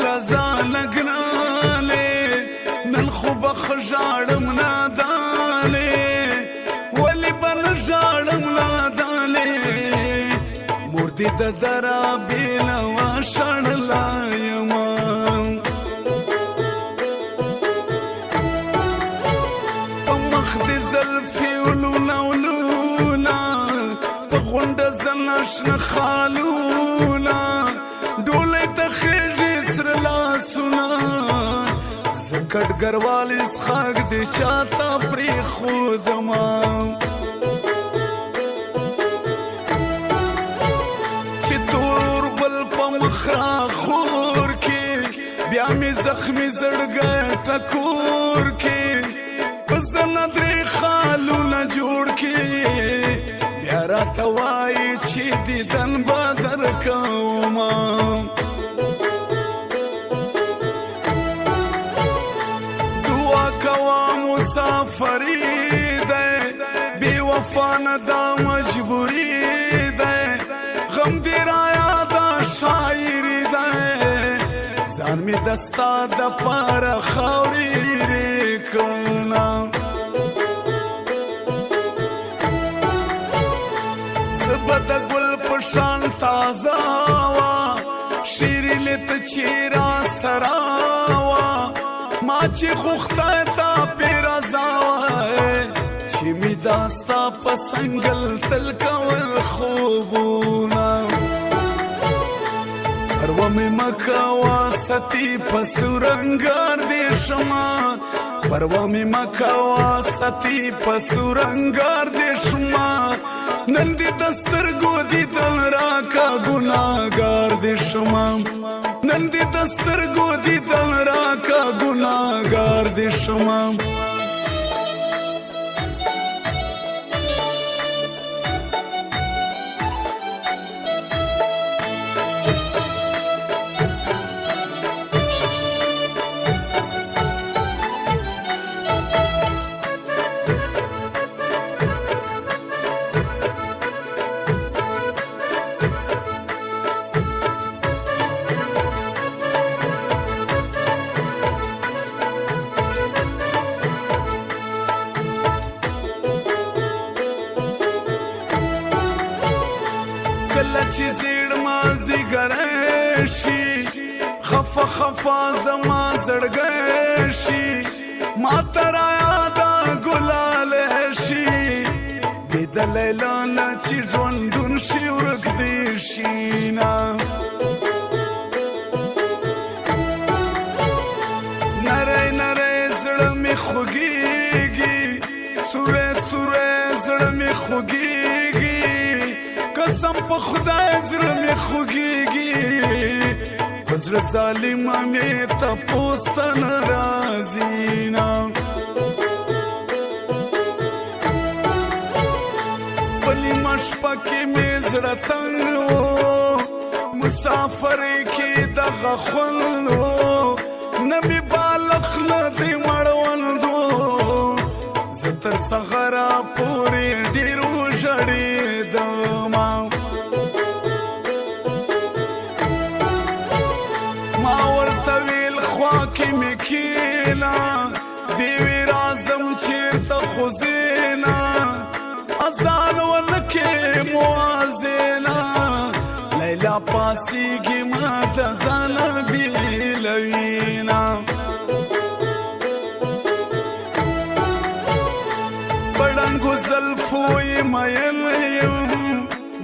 غزال ګرانې نن خو به ښه ژاړم نادانې ولې به نه ژاړم نادانې مور دې د درا بېلوه شړلا یمه په مخ دې زلفې ولوله ولوله په غونډه زنه شنه خالونه ډولۍ ته خېږي سره لاسونه زه کټګروال اسحاق دې چاته پرېښودمه چې تور بل په مخ راخور کې بیا مې زخمي زړګی ټکور کې په زنه درې خالونه جوړ کې بیا راته وایي چې دیدن به درکومه دعا کوه مسافري دی بې وفا نه دا مجبوري دی غم دې رایاده شاعري دی ځان مې د ستا دپاره خاورې ریرې کنه به د ګل په شان تازه وه شیرینې ته چې را سره وه ما چې خو خدای ته پې رضا وه چې مې دا ستا په سنګل تل کول خوبونه پروا مې مه کوه ستي په سورنګار دې شمه پروا مې مه کوه ستي په سورنګار دې شمه نن دې د سترګو دیدن راکه ګناهګار دې شمه نن دې د سترګو دیدن راکه ګناهګار دې شمه کله چې زیړ مازدیګری شي خفه خفه زما زړګی شي ما ته رایاده ګلالی شي بې د لیلا نه چې ژوندون شي ورک دې شي نه نری نری زړه مې خوږېږي سوری سوری زړه مې خوږېږي قسم په خدای زړه مې خوږېږي په زړه ظالمه مې تپوس ته نه راځي نه په نیمه شپه کې مې زړه تنګ و مسافرۍ کې دغه خوند و نه مې بالغ نه دې مړوند و زه تر سهاره پورې ډېر وژړېدمه ما ورته ویل خوا کې مې کښېنه دې وې راځم چېرته خو زینه اذان ونه کې موازنه لیلا پاسېږي ما د ځانه بېلوینه پړنګو زلفو یې مین یم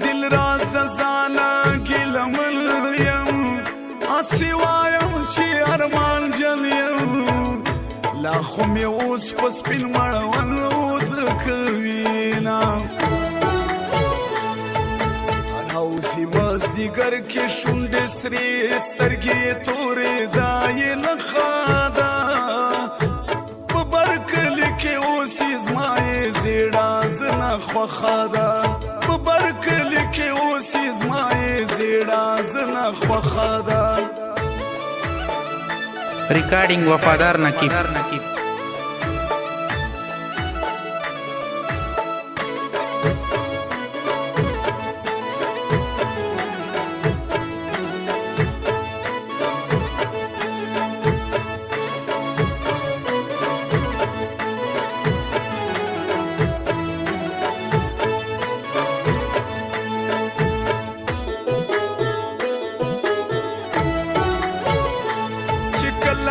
دل راز د ځانه ګیلمن یم هسې وایم چې ارمان جن یم لا خو مې اوس په سپین مړوند ود کوینه راوځي مازدیګر کې شونډې سرې سترګې تورې دا یې نښه ده په بر کلي کې اوس یې زما یې زیړه زنه خوښه ده په بر کلي کې اوس یې زما یې زیړه زنه خوښه ده ریکارډینګ وفادار نقیب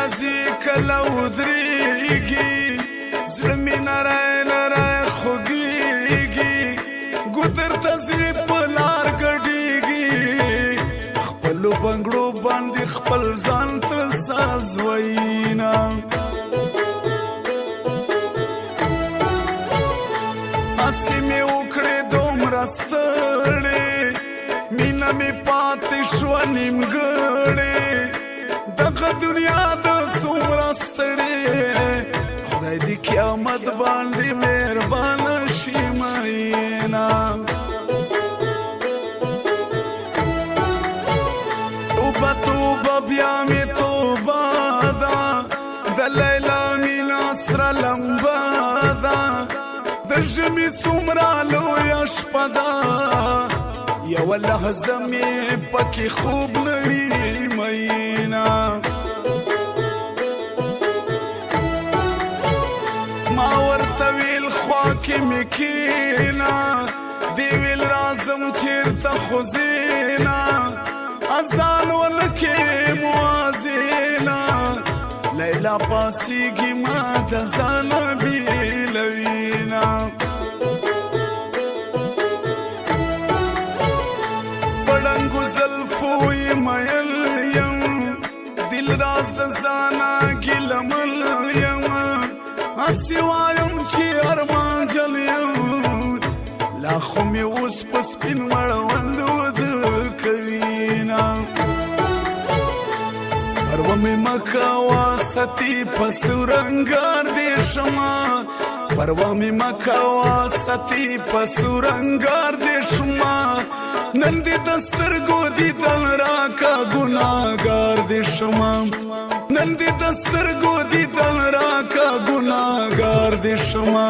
راځي کله ودرېږي زړه مې نری نری خوږېږي ګودر ته ځي په لار ګډېږي خپلو بنګړو باندې خپل ځان ته ساز وینا هسې مې وکړې دومره ستړې مینه مې پاتې شوه نیمګړې دغه دنیا د څومره ستړې خدای دې قیامت باندې مهربانه شي مینه توبه توبه بیا مې توبه ده د لیلا مینا سره لمبه ده د ژمي څومره لویه شپه ده یوه لحظه مې پکې خوب نه وي میینه ما ورته ویل خوا کې مې کښېنه دې ویل راځم چېرته خو ځېنه اذان ولکې موازینه لیلا پاسېږي ما د ځانه بېلوینه پړنګو زلفو یې میل یم دل راز د ځانه ګیلمل یم هسې وایم چې ارمانجل یم لا خو مې اوس په سپین مړوند وده کوینه پروا مې مه کوه ستي په سورنګار دې شمه پروا مې مه کوه ستي په سورنګار دې شمه نن دې د سترګو دیدن راکه ګناهګار دې شمه نن دې د سترګو دیدن راکه ګناهګار دې شمه